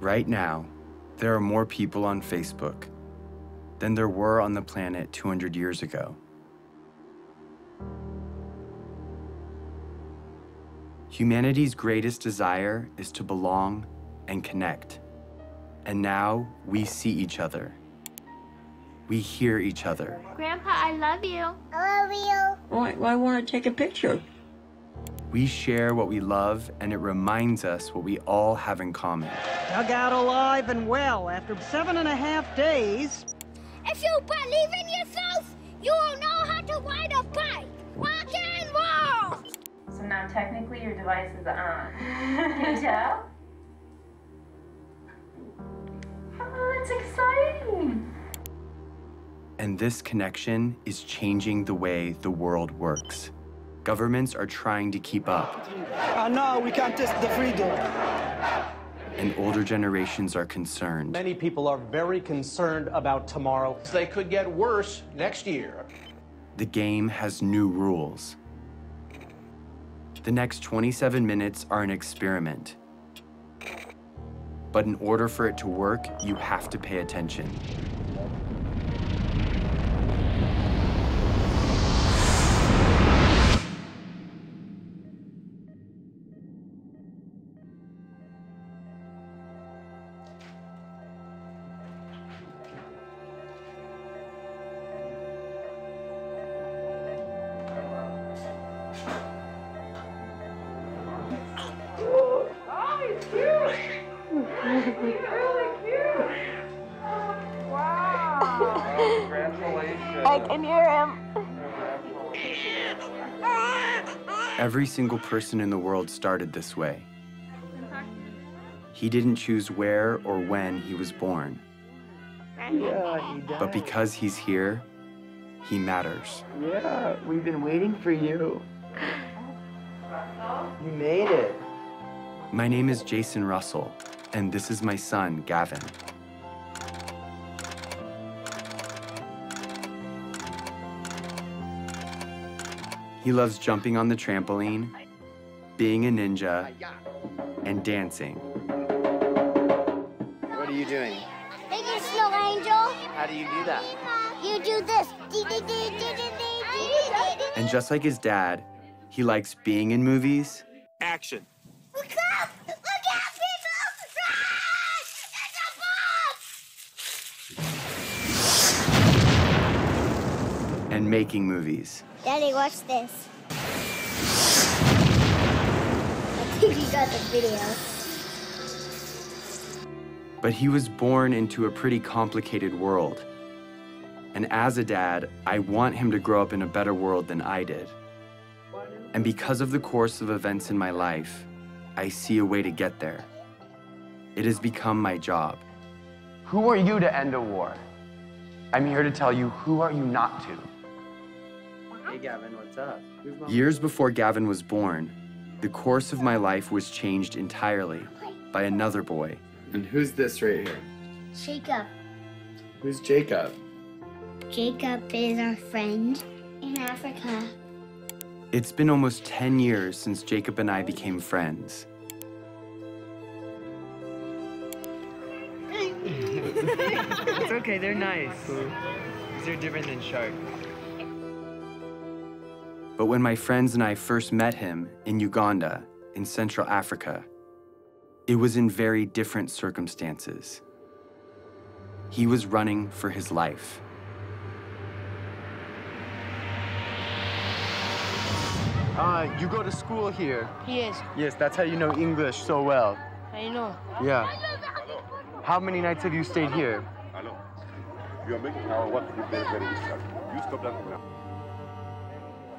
Right now, there are more people on Facebook than there were on the planet 200 years ago. Humanity's greatest desire is to belong and connect. And now we see each other. We hear each other. Grandpa, I love you. I love you. Well, I want to take a picture. We share what we love, and it reminds us what we all have in common. Dug out alive and well after 7.5 days. If you believe in yourself, you will know how to ride a bike. Rock and roll! So now technically your device is on. Can you tell? Oh, that's exciting! And this connection is changing the way the world works. Governments are trying to keep up. No, we can't test the freedom. And older generations are concerned. Many people are very concerned about tomorrow. They could get worse next year. The game has new rules. The next 27 minutes are an experiment. But in order for it to work, you have to pay attention. I can hear him. Every single person in the world started this way. He didn't choose where or when he was born. Yeah, he died. But because he's here, he matters. Yeah, we've been waiting for you. You made it. My name is Jason Russell, and this is my son, Gavin. He loves jumping on the trampoline, being a ninja, and dancing. What are you doing? Making snow angel. How do you do that? You do this. And just like his dad, he likes being in movies. Action. Look up! Look out, people! Run! There's a bomb! And making movies. Daddy, watch this. I think you got the video. But he was born into a pretty complicated world. And as a dad, I want him to grow up in a better world than I did. And because of the course of events in my life, I see a way to get there. It has become my job. Who are you to end a war? I'm here to tell you, who are you not to? Hey, Gavin, what's up? Years before Gavin was born, the course of my life was changed entirely by another boy. And who's this right here? Jacob. Who's Jacob? Jacob is our friend in Africa. It's been almost 10 years since Jacob and I became friends. It's okay, they're nice. These are different than sharks. But when my friends and I first met him in Uganda, in Central Africa, it was in very different circumstances. He was running for his life. You go to school here. Yes, Yes, that's how you know English so well. I know. Yeah. How many nights have you stayed here?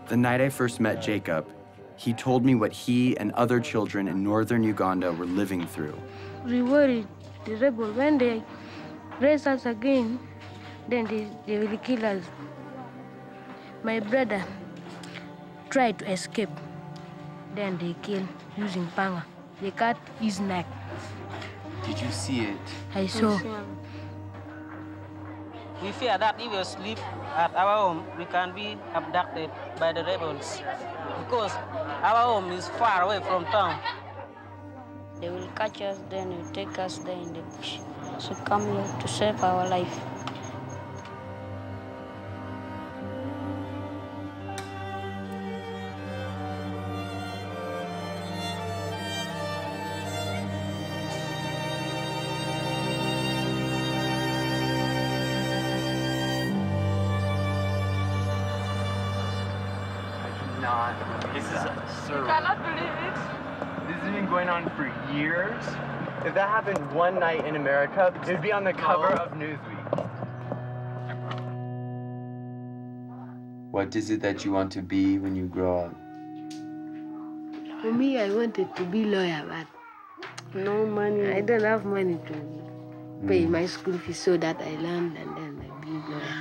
The night I first met Jacob, he told me what he and other children in northern Uganda were living through. Reward the rebel when they raise us again, then they will kill us. My brother tried to escape. Then they kill using panga. They cut his neck. Did you see it? I saw. We fear that if we sleep at our home, we can be abducted by the rebels because our home is far away from town. They will catch us, then will take us there in the bush. So come here to save our life. This is surreal. I cannot believe it. This has been going on for years. If that happened one night in America, it would be on the cover of Newsweek. What is it that you want to be when you grow up? For me, I wanted to be lawyer, but no money. I don't have money to pay my school fees, so that I learned and then I be lawyer.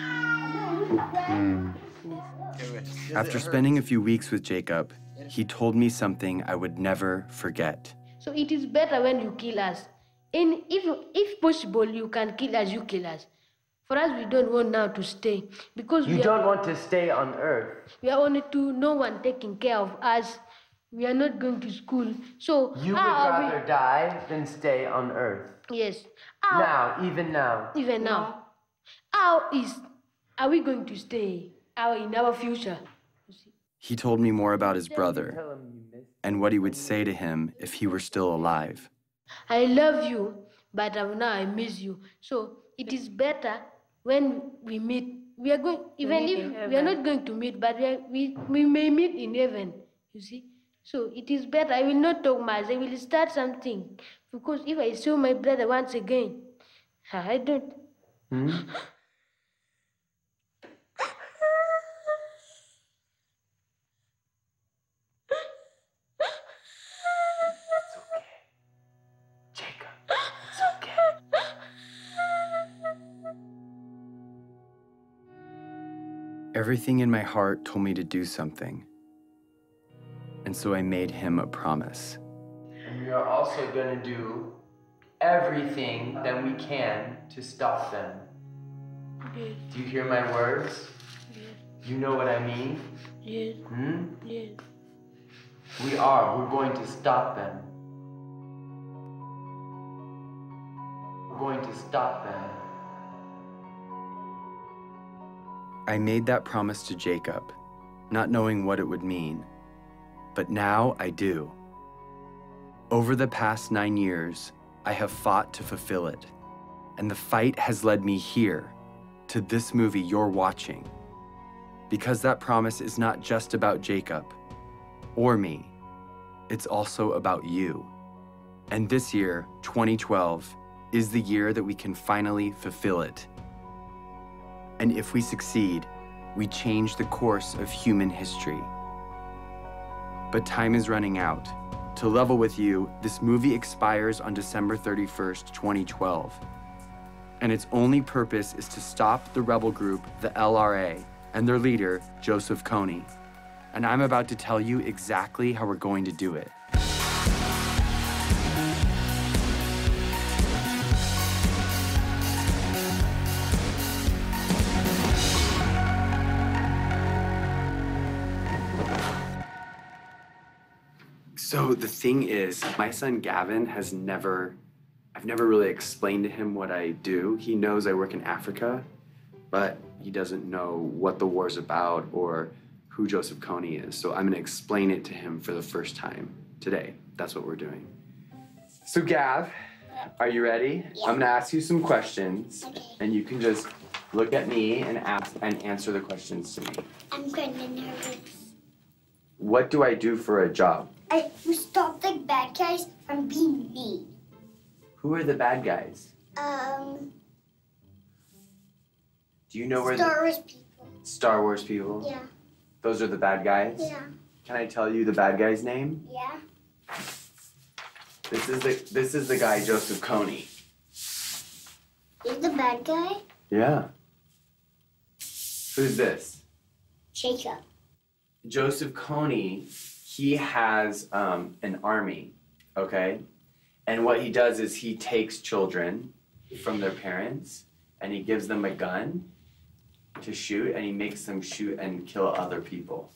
After spending a few weeks with Jacob, he told me something I would never forget. So it is better when you kill us. And if possible, you can kill us, you kill us. For us, we don't want now to stay. Because You don't want to stay on Earth. we are only two, no one taking care of us. We are not going to school. So You would rather die than stay on Earth. Yes. Even now. Even now. Are we going to stay in our future? He told me more about his brother and what he would say to him if he were still alive. I love you, but now I miss you. So it is better when we meet. We are going, even if we are not going to meet, but we may meet in heaven, you see. So it is better. I will not talk much. I will start something. Because if I saw my brother once again, I don't. Everything in my heart told me to do something. And so I made him a promise. And we are also going to do everything that we can to stop them. Yes. Do you hear my words? Yes. You know what I mean? Yes. Yes. We're going to stop them. We're going to stop them. I made that promise to Jacob, not knowing what it would mean. But now I do. Over the past 9 years, I have fought to fulfill it. And the fight has led me here, to this movie you're watching. Because that promise is not just about Jacob or me. It's also about you. And this year, 2012, is the year that we can finally fulfill it. And if we succeed, we change the course of human history. But time is running out. To level with you, this movie expires on December 31st, 2012. And its only purpose is to stop the rebel group, the LRA, and their leader, Joseph Kony. And I'm about to tell you exactly how we're going to do it. So the thing is, my son Gavin I've never really explained to him what I do. He knows I work in Africa, but he doesn't know what the war's about or who Joseph Kony is. So I'm gonna explain it to him for the first time today. That's what we're doing. So Gav, are you ready? Yeah. I'm gonna ask you some questions, Okay. and you can just look at me and answer the questions to me. I'm kind of nervous. What do I do for a job? I stop the bad guys from being mean. Who are the bad guys? Do you know where Star Wars people. Star Wars people? Yeah. Those are the bad guys? Yeah. Can I tell you the bad guy's name? Yeah. This is the guy Joseph Kony. He's the bad guy? Yeah. Who's this? Jacob. Joseph Kony, he has an army, okay? And what he does is he takes children from their parents and he gives them a gun to shoot, and he makes them shoot and kill other people.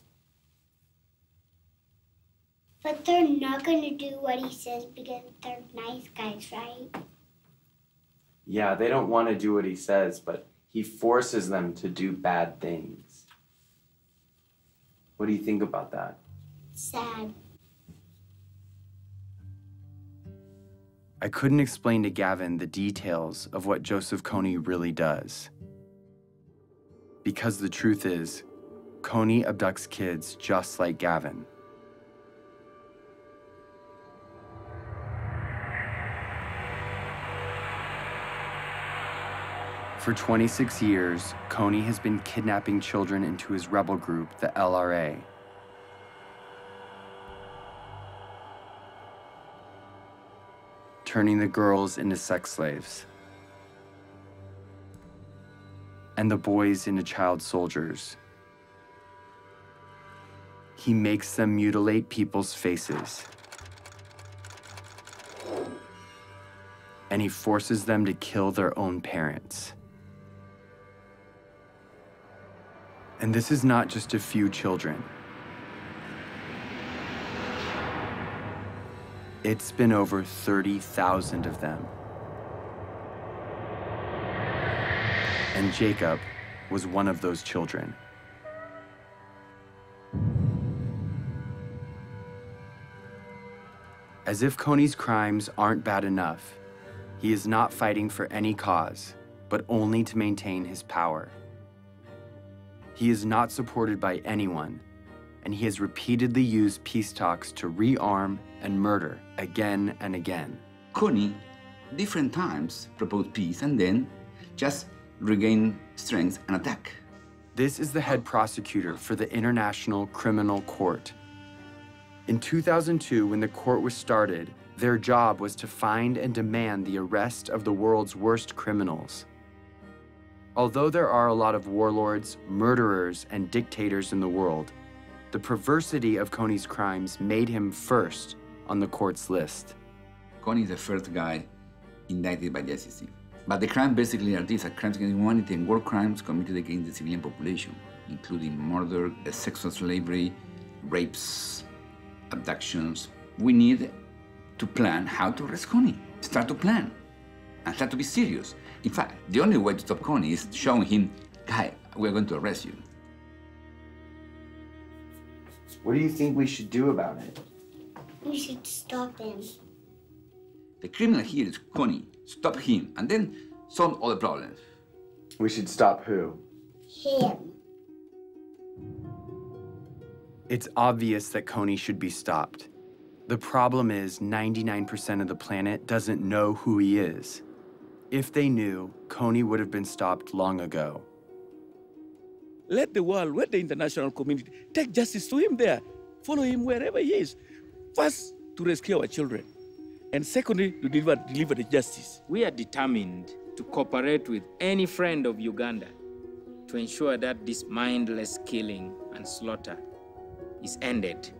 But they're not going to do what he says because they're nice guys, right? Yeah, they don't want to do what he says, but he forces them to do bad things. What do you think about that? Sad. I couldn't explain to Gavin the details of what Joseph Kony really does. Because the truth is, Kony abducts kids just like Gavin. For 26 years, Kony has been kidnapping children into his rebel group, the LRA. Turning the girls into sex slaves. And the boys into child soldiers. He makes them mutilate people's faces. And he forces them to kill their own parents. And this is not just a few children. It's been over 30,000 of them. And Jacob was one of those children. As if Kony's crimes aren't bad enough, he is not fighting for any cause, but only to maintain his power. He is not supported by anyone, and he has repeatedly used peace talks to rearm and murder again and again. Kony, different times, proposed peace and then just regain strength and attack. This is the head prosecutor for the International Criminal Court. In 2002, when the court was started, their job was to find and demand the arrest of the world's worst criminals. Although there are a lot of warlords, murderers, and dictators in the world, the perversity of Kony's crimes made him first on the court's list. Kony is the first guy indicted by the ICC. But the crimes basically are these: crimes against humanity and war crimes committed against the civilian population, including murder, sexual slavery, rapes, abductions. We need to plan how to arrest Kony. Start to plan and start to be serious. In fact, the only way to stop Kony is showing him, guy, we're going to arrest you. What do you think we should do about it? We should stop him. The criminal here is Kony. Stop him, and then solve all the problems. We should stop who? Him. It's obvious that Kony should be stopped. The problem is 99% of the planet doesn't know who he is. If they knew, Kony would have been stopped long ago. Let the world, let the international community take justice to him there. Follow him wherever he is. First, to rescue our children. And secondly, to deliver the justice. We are determined to cooperate with any friend of Uganda to ensure that this mindless killing and slaughter is ended.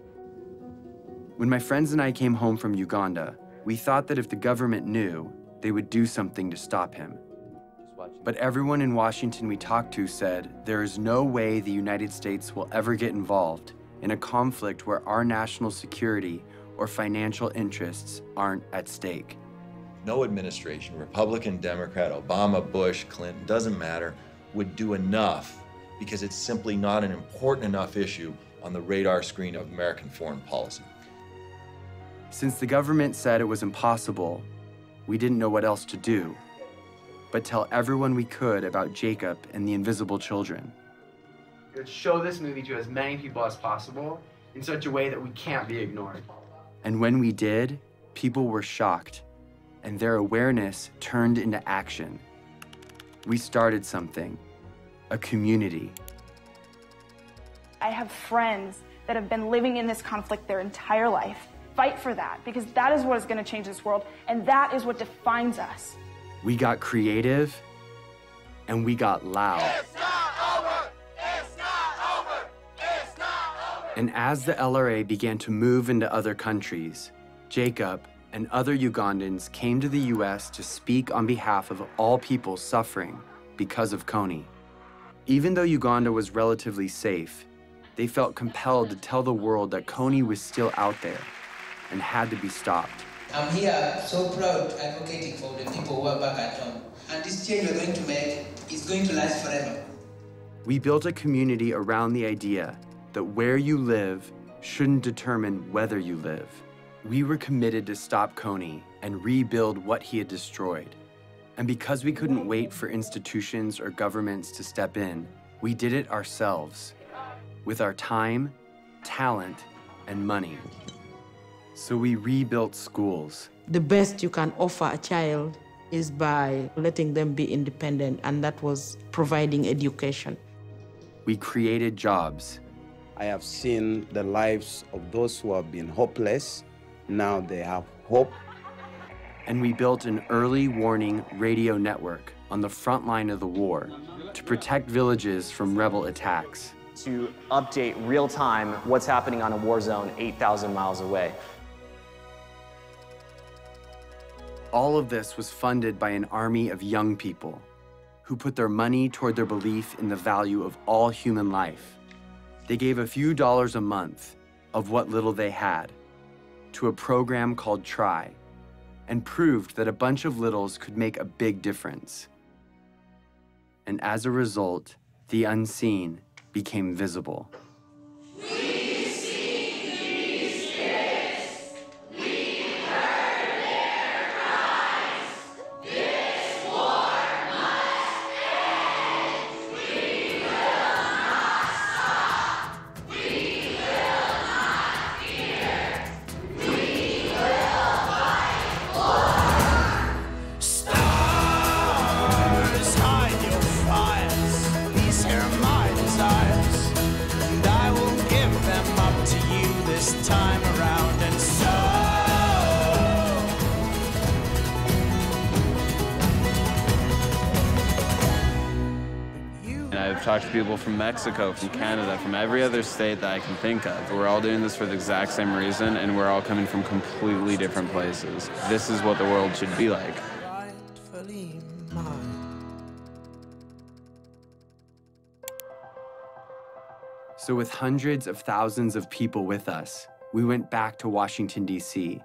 When my friends and I came home from Uganda, we thought that if the government knew, they would do something to stop him. But everyone in Washington we talked to said there is no way the United States will ever get involved in a conflict where our national security or financial interests aren't at stake. No administration, Republican, Democrat, Obama, Bush, Clinton, doesn't matter, would do enough because it's simply not an important enough issue on the radar screen of American foreign policy. Since the government said it was impossible, we didn't know what else to do, but tell everyone we could about Jacob and the invisible children. Let's show this movie to as many people as possible in such a way that we can't be ignored. And when we did, people were shocked, and their awareness turned into action. We started something, a community. I have friends that have been living in this conflict their entire life. Fight for that, because that is what is going to change this world, and that is what defines us. We got creative, and we got loud. It's not over! It's not over! It's not over! And as the LRA began to move into other countries, Jacob, and other Ugandans came to the US to speak on behalf of all people suffering because of Kony. Even though Uganda was relatively safe, they felt compelled to tell the world that Kony was still out there and had to be stopped. I'm here so proud advocating for the people who are back at home. And this change we're going to make is going to last forever. We built a community around the idea that where you live shouldn't determine whether you live. We were committed to stop Kony and rebuild what he had destroyed. And because we couldn't wait for institutions or governments to step in, we did it ourselves, with our time, talent, and money. So we rebuilt schools. The best you can offer a child is by letting them be independent, and that was providing education. We created jobs. I have seen the lives of those who have been hopeless. Now they have hope. And we built an early warning radio network on the front line of the war to protect villages from rebel attacks. To update real time what's happening on a war zone 8,000 miles away. All of this was funded by an army of young people who put their money toward their belief in the value of all human life. They gave a few dollars a month of what little they had to a program called Try, and proved that a bunch of littles could make a big difference. And as a result, the unseen became visible. I've talked to people from Mexico, from Canada, from every other state that I can think of. We're all doing this for the exact same reason, and we're all coming from completely different places. This is what the world should be like. So with hundreds of thousands of people with us, we went back to Washington, D.C.,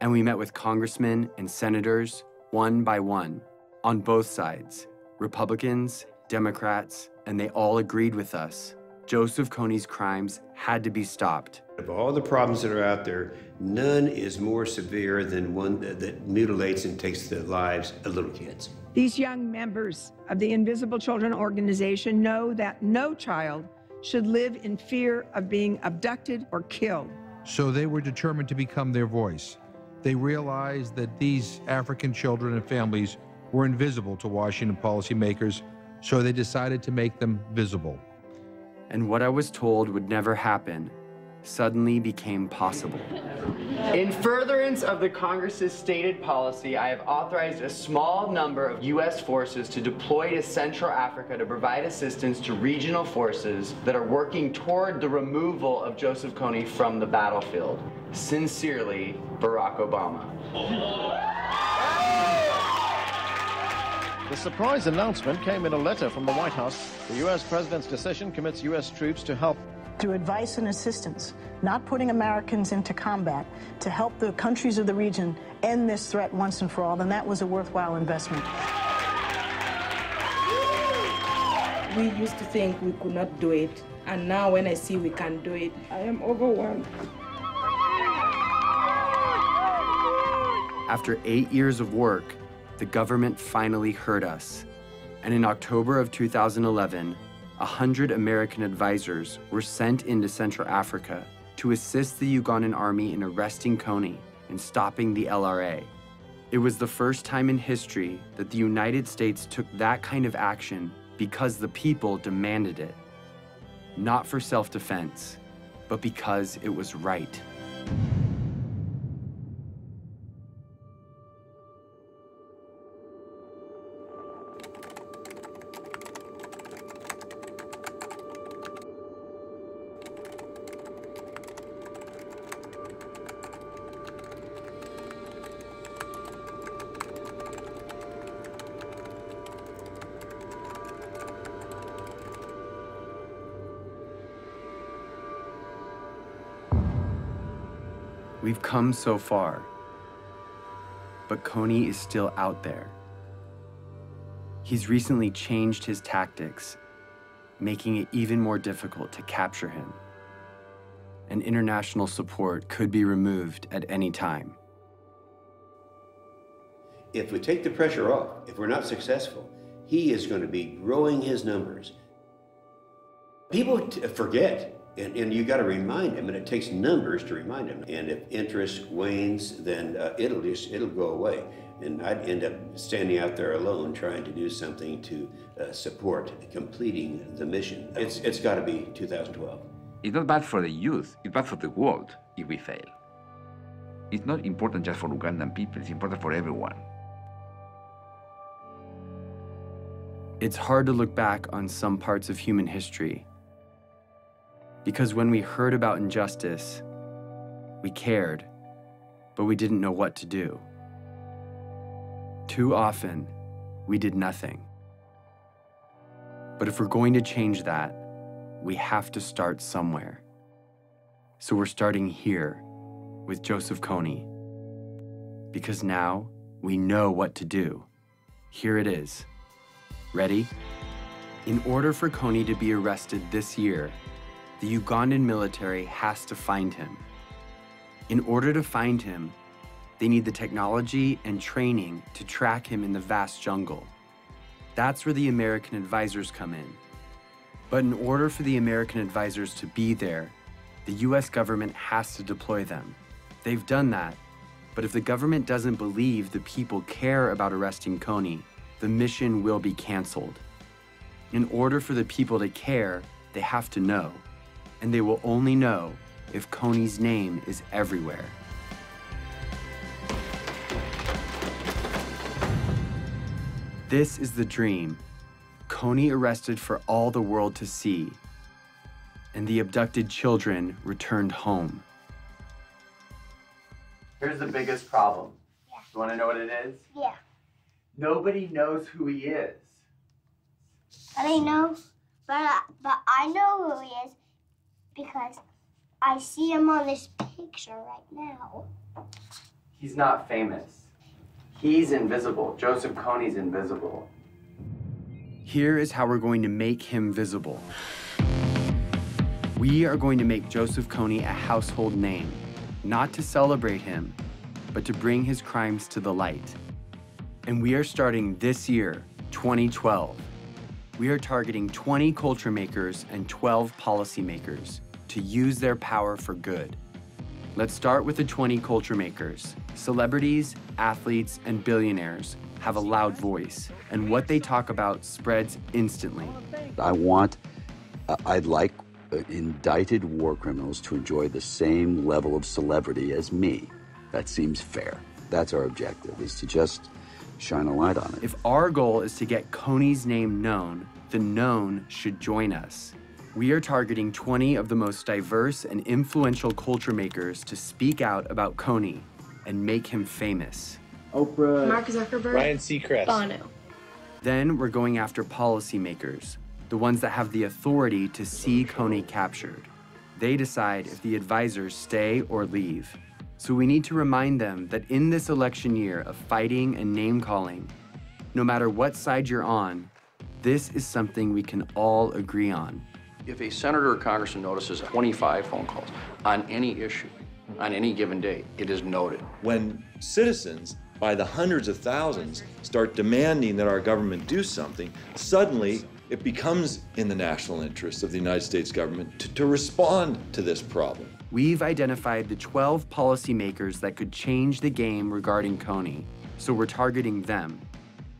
and we met with congressmen and senators, one by one, on both sides, Republicans, Democrats, and they all agreed with us. Joseph Kony's crimes had to be stopped. Of all the problems that are out there, none is more severe than one that mutilates and takes the lives of little kids. These young members of the Invisible Children organization know that no child should live in fear of being abducted or killed. So they were determined to become their voice. They realized that these African children and families were invisible to Washington policymakers, so they decided to make them visible. And what I was told would never happen suddenly became possible. In furtherance of the Congress's stated policy, I have authorized a small number of U.S. forces to deploy to Central Africa to provide assistance to regional forces that are working toward the removal of Joseph Kony from the battlefield. Sincerely, Barack Obama. The surprise announcement came in a letter from the White House. The U.S. president's decision commits U.S. troops to help. Through advice and assistance, not putting Americans into combat, to help the countries of the region end this threat once and for all, then that was a worthwhile investment. We used to think we could not do it, and now when I see we can do it, I am overwhelmed. After 8 years of work, the government finally heard us. And in October of 2011, 100 American advisors were sent into Central Africa to assist the Ugandan army in arresting Kony and stopping the LRA. It was the first time in history that the United States took that kind of action because the people demanded it. Not for self-defense, but because it was right. We've come so far, but Kony is still out there. He's recently changed his tactics, making it even more difficult to capture him. And international support could be removed at any time. If we take the pressure off, if we're not successful, he is going to be growing his numbers. People forget, and you got to remind them, and it takes numbers to remind them. And if interest wanes, then it'll go away. And I'd end up standing out there alone trying to do something to support completing the mission. It's got to be 2012. It's not bad for the youth, it's bad for the world if we fail. It's not important just for Ugandan people, it's important for everyone. It's hard to look back on some parts of human history, because when we heard about injustice, we cared, but we didn't know what to do. Too often, we did nothing. But if we're going to change that, we have to start somewhere. So we're starting here with Joseph Kony, because now we know what to do. Here it is. Ready? In order for Kony to be arrested this year, the Ugandan military has to find him. In order to find him, they need the technology and training to track him in the vast jungle. That's where the American advisors come in. But in order for the American advisors to be there, the US government has to deploy them. They've done that, but if the government doesn't believe the people care about arresting Kony, the mission will be canceled. In order for the people to care, they have to know, and they will only know if Kony's name is everywhere. This is the dream. Kony arrested for all the world to see, and the abducted children returned home. Here's the biggest problem. Yeah. You want to know what it is? Yeah. Nobody knows who he is. I know, but I know who he is because I see him on this picture right now. He's not famous. He's invisible. Joseph Kony's invisible. Here is how we're going to make him visible. We are going to make Joseph Kony a household name, not to celebrate him, but to bring his crimes to the light. And we are starting this year, 2012. We are targeting 20 culture makers and 12 policymakers to use their power for good. Let's start with the 20 culture makers. Celebrities, athletes, and billionaires have a loud voice, and what they talk about spreads instantly. I'd like indicted war criminals to enjoy the same level of celebrity as me. That seems fair. That's our objective, is to just shine a light on it. If our goal is to get Kony's name known, the known should join us. We are targeting 20 of the most diverse and influential culture makers to speak out about Kony and make him famous. Oprah, Mark Zuckerberg, Ryan Seacrest, Bono. Then we're going after policymakers, the ones that have the authority to see Kony captured. They decide if the advisors stay or leave. So we need to remind them that in this election year of fighting and name-calling, no matter what side you're on, this is something we can all agree on. If a senator or congressman notices 25 phone calls on any issue, on any given day, it is noted. When citizens, by the hundreds of thousands, start demanding that our government do something, suddenly it becomes in the national interest of the United States government to respond to this problem. We've identified the 12 policymakers that could change the game regarding Kony, so we're targeting them.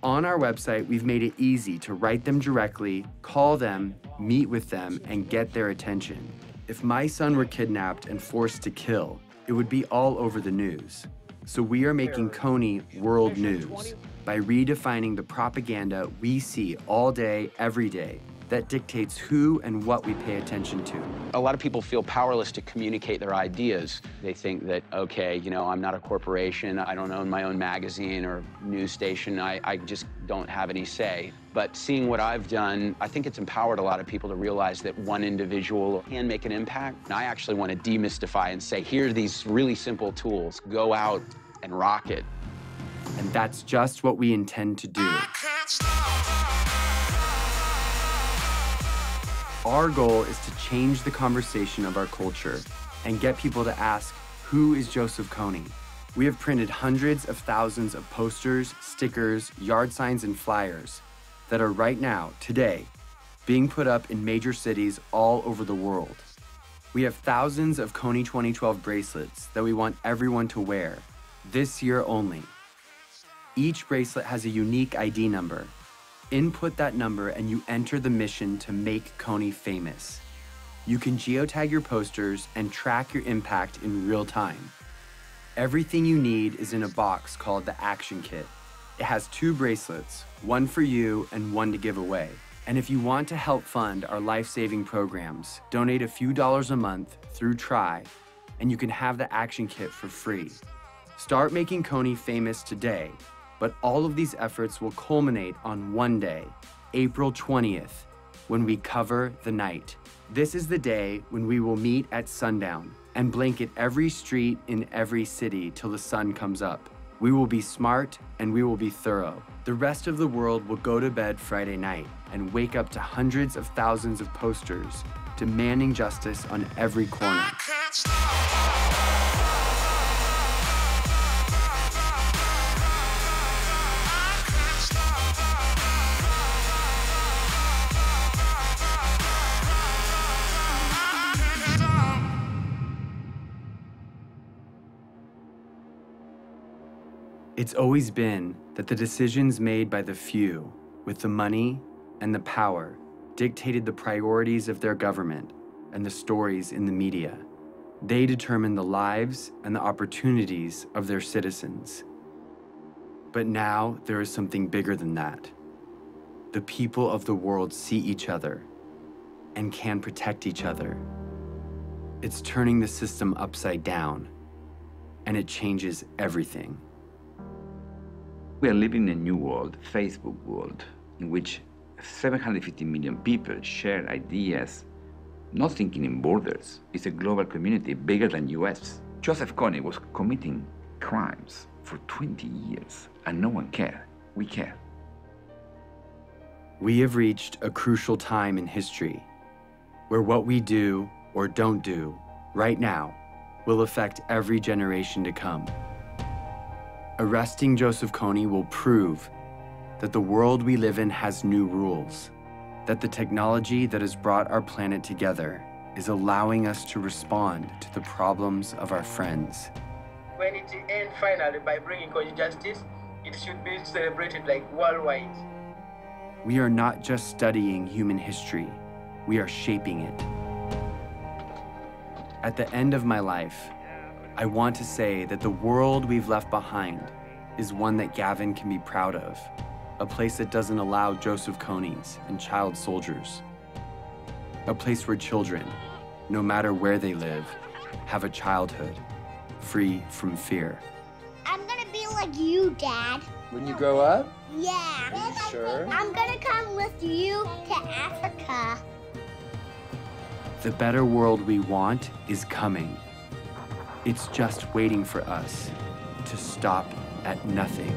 On our website, we've made it easy to write them directly, call them, meet with them, and get their attention. If my son were kidnapped and forced to kill, it would be all over the news. So we are making Kony world news by redefining the propaganda we see all day, every day, that dictates who and what we pay attention to. A lot of people feel powerless to communicate their ideas. They think that, okay, you know, I'm not a corporation, I don't own my own magazine or news station, I just don't have any say. But seeing what I've done, I think it's empowered a lot of people to realize that one individual can make an impact. And I actually want to demystify and say, here are these really simple tools. Go out and rock it. And that's just what we intend to do. Our goal is to change the conversation of our culture and get people to ask, who is Joseph Kony? We have printed hundreds of thousands of posters, stickers, yard signs, and flyers that are right now, today, being put up in major cities all over the world. We have thousands of Kony 2012 bracelets that we want everyone to wear, this year only. Each bracelet has a unique ID number. Input that number and you enter the mission to make Kony famous. You can geotag your posters and track your impact in real time. Everything you need is in a box called the Action Kit. It has 2 bracelets, one for you and one to give away. And if you want to help fund our life-saving programs, donate a few dollars a month through Try, and you can have the Action Kit for free. Start making Kony famous today. But all of these efforts will culminate on one day, April 20th, when we cover the night. This is the day when we will meet at sundown and blanket every street in every city till the sun comes up. We will be smart and we will be thorough. The rest of the world will go to bed Friday night and wake up to hundreds of thousands of posters demanding justice on every corner. It's always been that the decisions made by the few, with the money and the power, dictated the priorities of their government and the stories in the media. They determine the lives and the opportunities of their citizens. But now there is something bigger than that. The people of the world see each other and can protect each other. It's turning the system upside down, and it changes everything. We are living in a new world, Facebook world, in which 750 million people share ideas, not thinking in borders. It's a global community bigger than US. Joseph Kony was committing crimes for 20 years, and no one cared. We care. We have reached a crucial time in history where what we do or don't do right now will affect every generation to come. Arresting Joseph Kony will prove that the world we live in has new rules, that the technology that has brought our planet together is allowing us to respond to the problems of our friends. When it ends finally by bringing Kony justice, it should be celebrated like worldwide. We are not just studying human history, we are shaping it. At the end of my life, I want to say that the world we've left behind is one that Gavin can be proud of, a place that doesn't allow Joseph Konys and child soldiers, a place where children, no matter where they live, have a childhood free from fear. I'm gonna be like you, Dad. When you grow up? Yeah. Are you sure? I'm gonna come with you to Africa. The better world we want is coming. It's just waiting for us to stop at nothing.